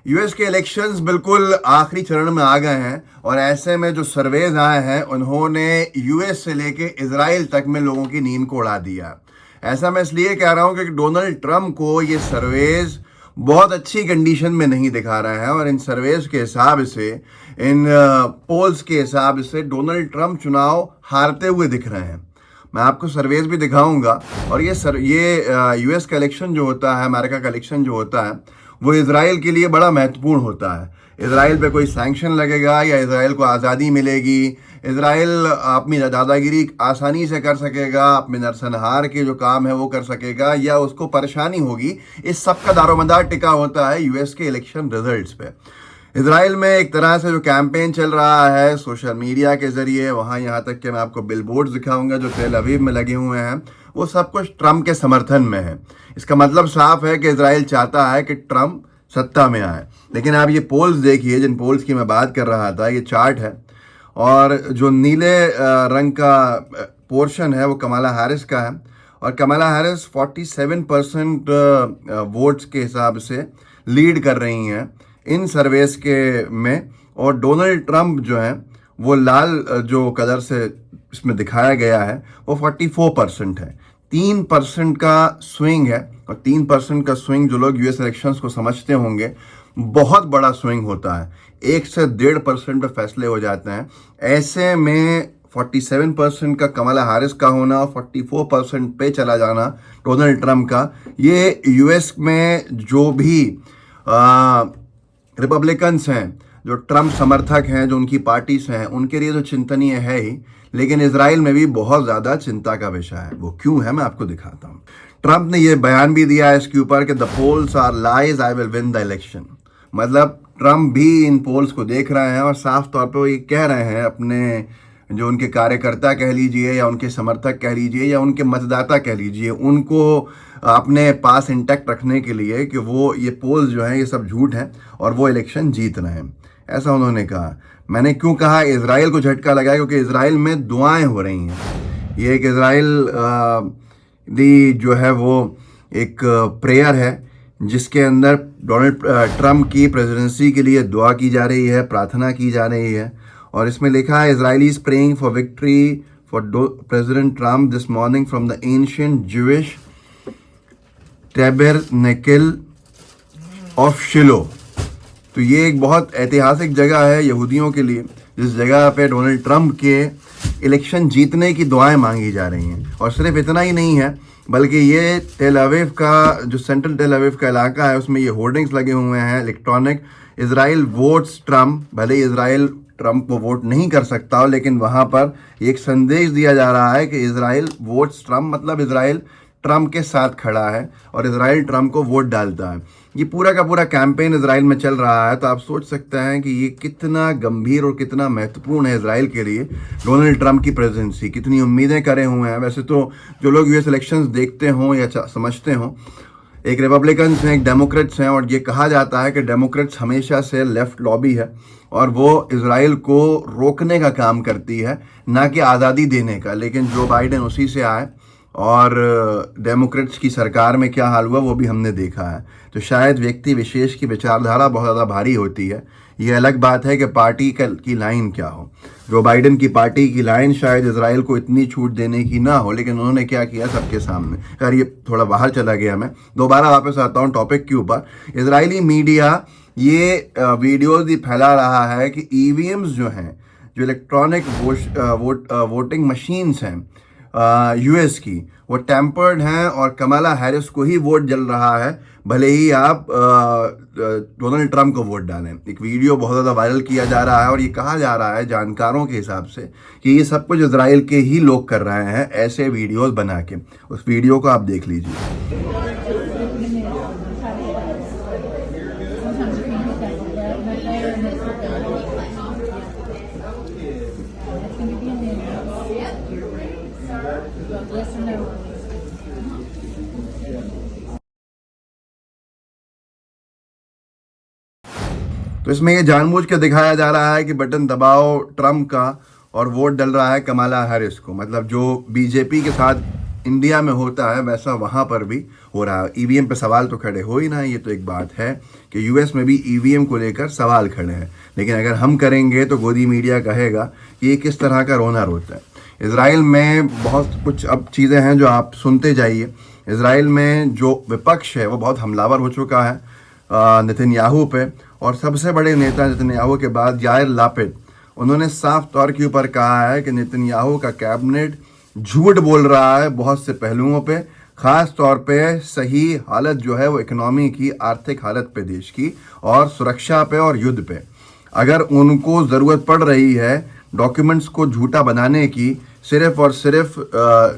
US के elections बिल्कुल आखिरी चरण में आ गए हैं और ऐसे में जो सर्वेज आए हैं उन्होंने यूएस से लेके इजराइल तक में लोगों की नींद को उड़ा दिया। ऐसा मैं इसलिए कह रहा हूं कि डोनाल्ड ट्रंप को ये सर्वेज बहुत अच्छी कंडीशन में नहीं दिखा रहे हैं और इन सर्वेज के हिसाब से, इन पोल्स के हिसाब से डोनाल्ड ट्रंप चुनाव हारते हुए दिख रहे हैं। मैं आपको सर्वेज भी दिखाऊंगा। और ये यूएस का इलेक्शन जो होता है, अमेरिका का इलेक्शन जो होता है, वो इजराइल के लिए बड़ा महत्वपूर्ण होता है। इजराइल पे कोई सैंक्शन लगेगा या इजराइल को आज़ादी मिलेगी, इजराइल अपनी दादागिरी आसानी से कर सकेगा, अपने नरसंहार के जो काम है वो कर सकेगा, या उसको परेशानी होगी, इस सब का दारोमदार टिका होता है यूएस के इलेक्शन रिजल्ट्स पे। इजराइल में एक तरह से जो कैंपेन चल रहा है सोशल मीडिया के जरिए, वहाँ यहाँ तक कि मैं आपको बिलबोर्ड्स दिखाऊंगा जो तेल अवीव में लगे हुए हैं, वो सब कुछ ट्रंप के समर्थन में है। इसका मतलब साफ है कि इजराइल चाहता है कि ट्रंप सत्ता में आए। लेकिन आप ये पोल्स देखिए, जिन पोल्स की मैं बात कर रहा था, ये चार्ट है, और जो नीले रंग का पोर्शन है वो कमला हैरिस का है, और कमला हैरिस 47% वोट्स के हिसाब से लीड कर रही हैं इन सर्वेस के में। और डोनाल्ड ट्रंप जो है वो लाल जो कलर से इसमें दिखाया गया है वो 44% है। 3% का स्विंग है, और 3% का स्विंग जो लोग यूएस इलेक्शंस को समझते होंगे, बहुत बड़ा स्विंग होता है। 1 से 1.5% पे फैसले हो जाते हैं। ऐसे में 47% का कमला हैरिस का होना और 44% पे चला जाना डोनाल्ड ट्रंप का, ये यूएस में जो भी रिपब्लिकन्स हैं, जो ट्रंप समर्थक हैं, जो उनकी पार्टी से हैं, उनके लिए तो चिंतनीय है ही, लेकिन इजराइल में भी बहुत ज़्यादा चिंता का विषय है। वो क्यों है मैं आपको दिखाता हूँ। ट्रंप ने ये बयान भी दिया है इसके ऊपर कि the polls are lies, I will win the election. मतलब ट्रंप भी इन पोल्स को देख रहे हैं और साफ तौर पे वो ये कह रहे हैं अपने जो उनके कार्यकर्ता कह लीजिए, या उनके समर्थक कह लीजिए, या उनके मतदाता कह लीजिए, उनको अपने पास इंटैक्ट रखने के लिए कि वो ये पोल्स जो हैं ये सब झूठ हैं और वो इलेक्शन जीत रहे हैं। ऐसा उन्होंने कहा। मैंने क्यों कहा इजराइल को झटका लगा, क्योंकि इजराइल में दुआएं हो रही हैं। ये एक इजराइल दी जो है वो एक प्रेयर है जिसके अंदर डोनाल्ड ट्रंप की प्रेसिडेंसी के लिए दुआ की जा रही है, प्रार्थना की जा रही है। और इसमें लिखा है Israelis praying for victory for president Trump this morning from the ancient Jewish tabernacle of Shiloh. तो ये एक बहुत ऐतिहासिक जगह है यहूदियों के लिए, जिस जगह पे डोनाल्ड ट्रंप के इलेक्शन जीतने की दुआएं मांगी जा रही हैं। और सिर्फ इतना ही नहीं है, बल्कि ये तेल अवीव का जो सेंट्रल तेल अवीव का इलाका है उसमें ये होर्डिंग्स लगे हुए हैं इलेक्ट्रॉनिक, इजराइल वोट्स ट्रंप। भले इजराइल ट्रंप को वोट नहीं कर सकता हो, लेकिन वहाँ पर एक संदेश दिया जा रहा है कि इजराइल वोट्स ट्रंप, मतलब इजराइल ट्रंप के साथ खड़ा है और इजराइल ट्रंप को वोट डालता है। ये पूरा का पूरा कैंपेन इजराइल में चल रहा है। तो आप सोच सकते हैं कि ये कितना गंभीर और कितना महत्वपूर्ण है इजराइल के लिए डोनाल्ड ट्रंप की प्रेसिडेंसी। कितनी उम्मीदें करे हुए हैं। वैसे तो जो लोग यूएस इलेक्शंस देखते हों या समझते हों, एक रिपब्लिकन्स हैं, एक डेमोक्रेट्स हैं, और ये कहा जाता है कि डेमोक्रेट्स हमेशा से लेफ्ट लॉबी है और वो इजराइल को रोकने का काम करती है, ना कि आज़ादी देने का। लेकिन जो बाइडेन उसी से आए, और डेमोक्रेट्स की सरकार में क्या हाल हुआ वो भी हमने देखा है। तो शायद व्यक्ति विशेष की विचारधारा बहुत ज़्यादा भारी होती है। ये अलग बात है कि पार्टी की लाइन क्या हो। जो बाइडेन की पार्टी की लाइन शायद इजराइल को इतनी छूट देने की ना हो, लेकिन उन्होंने क्या किया सबके सामने। यार ये थोड़ा बाहर चला गया, मैं दोबारा वापस आता हूँ टॉपिक के ऊपर। इजरायली मीडिया ये वीडियोज़ भी फैला रहा है कि ईवीएम्स जो हैं, जो इलेक्ट्रॉनिक वोटिंग मशीन्स हैं यूएस की, वो टेम्पर्ड हैं और कमला हैरिस को ही वोट जल रहा है, भले ही आप डोनाल्ड ट्रंप को वोट डालें। एक वीडियो बहुत ज़्यादा वायरल किया जा रहा है और ये कहा जा रहा है जानकारों के हिसाब से कि ये सब कुछ इजराइल के ही लोग कर रहे हैं, ऐसे वीडियोस बना के। उस वीडियो को आप देख लीजिए। तो इसमें ये जानबूझ के दिखाया जा रहा है कि बटन दबाओ ट्रंप का और वोट डल रहा है कमला हैरिस को। मतलब जो बीजेपी के साथ इंडिया में होता है वैसा वहाँ पर भी हो रहा है। ईवीएम पे सवाल तो खड़े हो ही ना, ये तो एक बात है कि यूएस में भी ईवीएम को लेकर सवाल खड़े हैं, लेकिन अगर हम करेंगे तो गोदी मीडिया कहेगा कि ये किस तरह का रोना रोता है। इज़राइल में बहुत कुछ अब चीज़ें हैं जो आप सुनते जाइए। इज़राइल में जो विपक्ष है वो बहुत हमलावर हो चुका है नेतन्याहू पे, और सबसे बड़े नेता नेतन्याहू के बाद याइर लैपिड, उन्होंने साफ तौर के ऊपर कहा है कि नेतन्याहू का कैबिनेट झूठ बोल रहा है बहुत से पहलुओं पे, ख़ास तौर पे सही हालत जो है वो इकोनॉमी की, आर्थिक हालत पे देश की, और सुरक्षा पे और युद्ध पे। अगर उनको ज़रूरत पड़ रही है डॉक्यूमेंट्स को झूठा बनाने की, सिर्फ और सिर्फ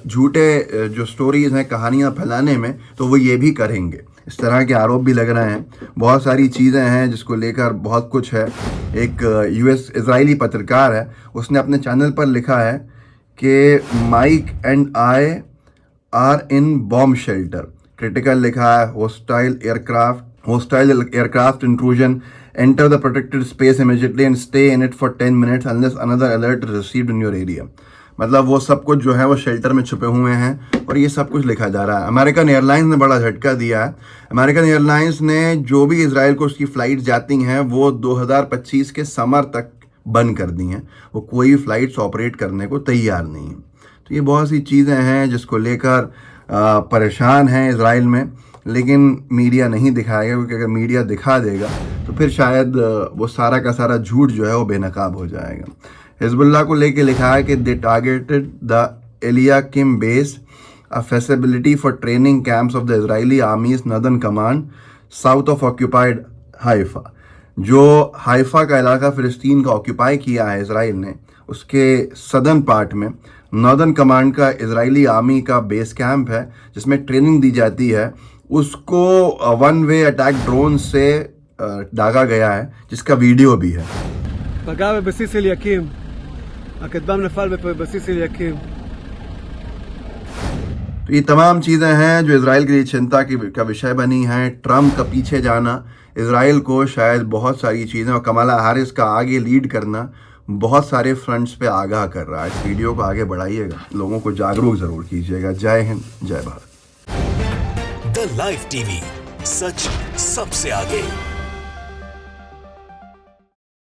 झूठे जो स्टोरीज़ हैं, कहानियाँ फैलाने में, तो वो ये भी करेंगे। इस तरह के आरोप भी लग रहे हैं। बहुत सारी चीज़ें हैं जिसको लेकर बहुत कुछ है। एक यूएस इजरायली पत्रकार है, उसने अपने चैनल पर लिखा है कि Mike and I are in bomb shelter, critical लिखा है, hostile aircraft intrusion, enter the protected space immediately and stay in it for 10 minutes unless another alert is received in your area। मतलब वो सब कुछ जो है वो शेल्टर में छुपे हुए हैं, और ये सब कुछ लिखा जा रहा है। अमेरिकन एयरलाइंस ने बड़ा झटका दिया है। अमेरिकन एयरलाइंस ने जो भी इजराइल को उसकी फ़्लाइट जाती हैं वो 2025 के समर तक बंद कर दी हैं। वो कोई फ़्लाइट्स ऑपरेट करने को तैयार नहीं है। तो ये बहुत सी चीज़ें हैं जिसको लेकर परेशान हैं इजराइल में, लेकिन मीडिया नहीं दिखाएगा, क्योंकि अगर मीडिया दिखा देगा तो फिर शायद वो सारा का सारा झूठ जो है वो बेनकाब हो जाएगा। हिजबुल्लाह को लेके लिखा है कि they targeted the Eliakim base, a facility for training camps of the Israeli army's northern command south of occupied Haifa. जो हाइफा का इलाका फ़िलिस्तीन का ऑक्यूपाई किया है इजराइल ने, उसके सदर्न पार्ट में नॉर्दर्न कमांड का इजरायली आर्मी का बेस कैंप है जिसमें ट्रेनिंग दी जाती है। उसको वन वे अटैक ड्रोन से दागा गया है, जिसका वीडियो भी है। פגע בבסיס אליקים, הכטב"ם נפל בבסיס אליקים। तो ये तमाम चीज़ें हैं जो इजराइल के लिए चिंता का विषय बनी हैं। ट्रम्प का पीछे जाना इजराइल को शायद बहुत सारी चीज़ें, और कमला हैरिस का आगे लीड करना बहुत सारे फ्रंट्स पे आगाह कर रहा है। इस वीडियो को आगे बढ़ाइएगा, लोगों को जागरूक ज़रूर कीजिएगा। जय हिंद, जय भारत। द लाइव टीवी, सच सबसे आगे।